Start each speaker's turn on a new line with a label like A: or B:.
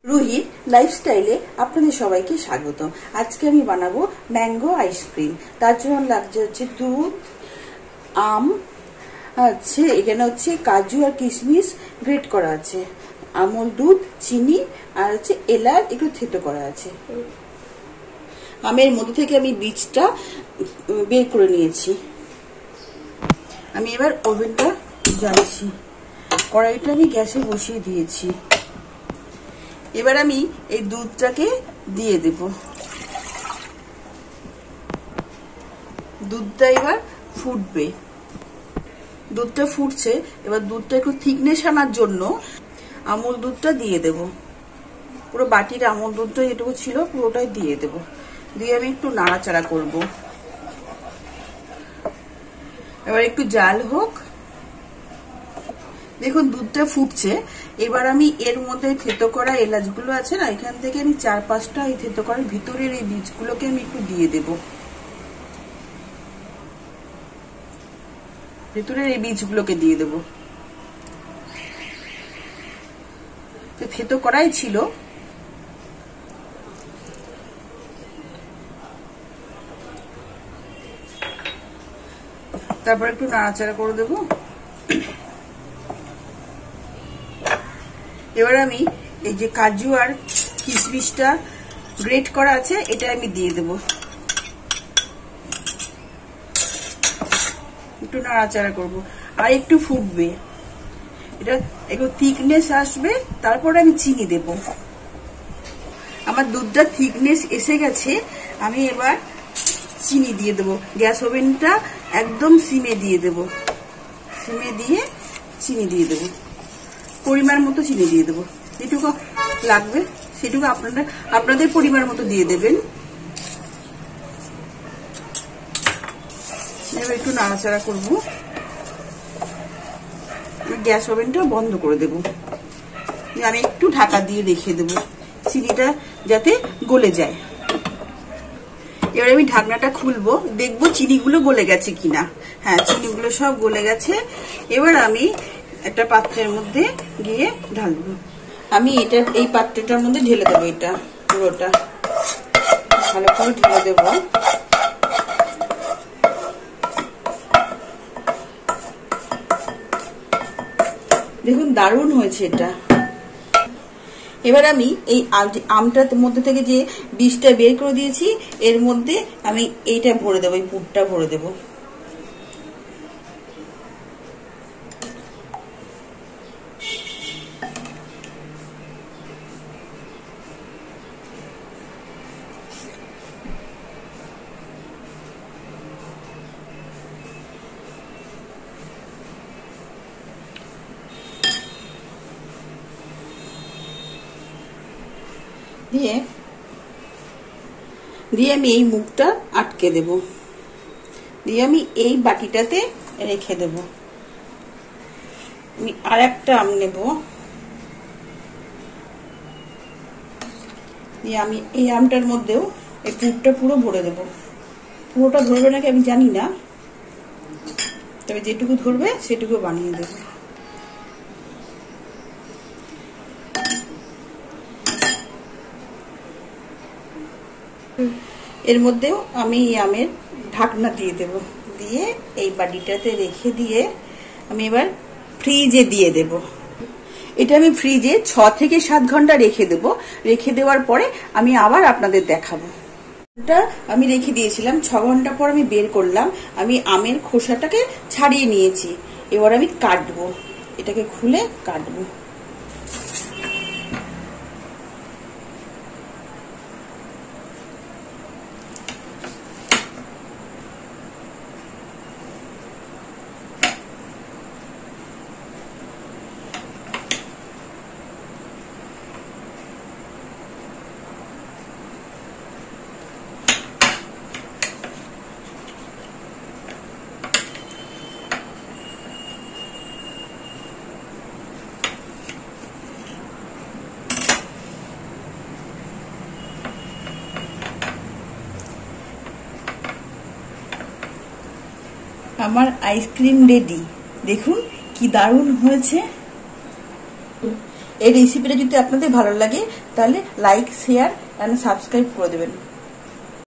A: রুহির লাইফস্টাইলে আপনাদের সবাইকে স্বাগত। আজকে আমি বানাবো ম্যাঙ্গো আইসক্রিম। তার জন্য লাগছে হচ্ছে দুধ, আম আছে, এখানে হচ্ছে কাজু আর কিশমিশ গ্রেট করা আছে, আমুল দুধ, চিনি আর হচ্ছে এলাচ একটু থেতো করা আছে। আমের মধ্যে থেকে আমি বীজটা বের করে নিয়েছি। আমি এবার ওভেনটা জ্বালিয়েছি, কড়াইটা আমি গ্যাসে বসিয়ে দিয়েছি। এবার আমি এই দুধটাকে দিয়ে দেব। দুধটা এবার ফুটবে, দুধটা ফুটছে। এবার দুধটা একটু থিকনেস আনার জন্য আমুল দুধটা দিয়ে দেব। পুরো বাটির আমুল দুধটা যেটুকু ছিল পুরোটাই দিয়ে দেব। দিয়ে আমি একটু নাড়াচাড়া করব। এবার একটু জাল হোক। দেখুন দুধটা ফুটছে। এবার আমি এর মধ্যে থেতো করা এলাচগুলো আছে না, এখান থেকে আমি 4-5টা এই থেতো করার ভিতরের এই বীজগুলোকে আমি একটু দিয়ে দেব। ভিতরের এই বীজগুলোকে দিয়ে দেব। থেতো করাই ছিল। তারপর একটু নাড়াচাড়া করে দেব। এবার আমি এই যে কাজু আর কিশমিশটা গ্রেট করা আছে এটা আমি দিয়ে দেব। একটু নাড়াচাড়া করব, আর একটু ফুটবে, এটা একটু থিকনেস আসবে, তারপরে আমি চিনি দেব। আমার দুধটা থিকনেস এসে গেছে, আমি এবার চিনি দিয়ে দেব। গ্যাস ওভেনটা একদম সিমে দিয়ে দেব। সিমে দিয়ে চিনি দিয়ে দেব, পরিমাণ মতো চিনি দিয়ে দেবো। যেটুকু লাগবে সেটুকু আপনাদের পরিমাণ মতো দিয়ে দেবেন। এবার একটু নাড়াচাড়া করব। গ্যাস ওভেনটা বন্ধ করে দেব। আমি একটু ঢাকা দিয়ে রেখে দেব, চিনিটা যাতে গলে যায়। এবার আমি ঢাকনাটা খুলবো, দেখবো চিনিগুলো গলে গেছে কিনা। হ্যাঁ, চিনিগুলো সব গলে গেছে। এবার আমি একটা পাত্রের মধ্যে গিয়ে ঢালবো। আমি এটা এই পাত্রটার মধ্যে ঢেলে দেবো। এটা পুরোটা ভালো করে ঢেলে দেব। দেখুন দারুণ হয়েছে এটা। এবার আমি এই আমটার মধ্যে থেকে যে বীজটা বের করে দিয়েছি এর মধ্যে আমি এইটা ভরে দেবো, এই পুরটা ভরে দেবো। দিয়ে আমি এই মুখটা আটকে দেব। দিয়ে আমি এই বাটিটাতে রেখে দেব। আমি আর একটা আম নেব। দিয়ে আমি এই আমটার মধ্যেও এই পুরটা পুরো ভরে দেব। পুরোটা ধরবে নাকি আমি জানি না, তবে যেটুকু ধরবে সেটুকু বানিয়ে দেব। এর মধ্যেও আমি আমের ঢাকনা দিয়ে দেব। দিয়ে এই বাটিটাতে রেখে দিয়ে আমি এবার ফ্রিজে দিয়ে দেব। এটা আমি ফ্রিজে 6 থেকে 7 ঘন্টা রেখে দেব। রেখে দেওয়ার পরে আমি আবার আপনাদের দেখাবো। এটা আমি রেখে দিয়েছিলাম, 6 ঘন্টা পর আমি বের করলাম। আমি আমের খোসাটাকে ছাড়িয়ে নিয়েছি। এবার আমি কাটবো, এটাকে খুলে কাটবো। আমার আইসক্রিম রেডি। দেখুন কি দারুণ হয়েছে। এই রেসিপিটা যদি আপনাদের ভালো লাগে তাহলে লাইক শেয়ার এন্ড সাবস্ক্রাইব করে দেবেন।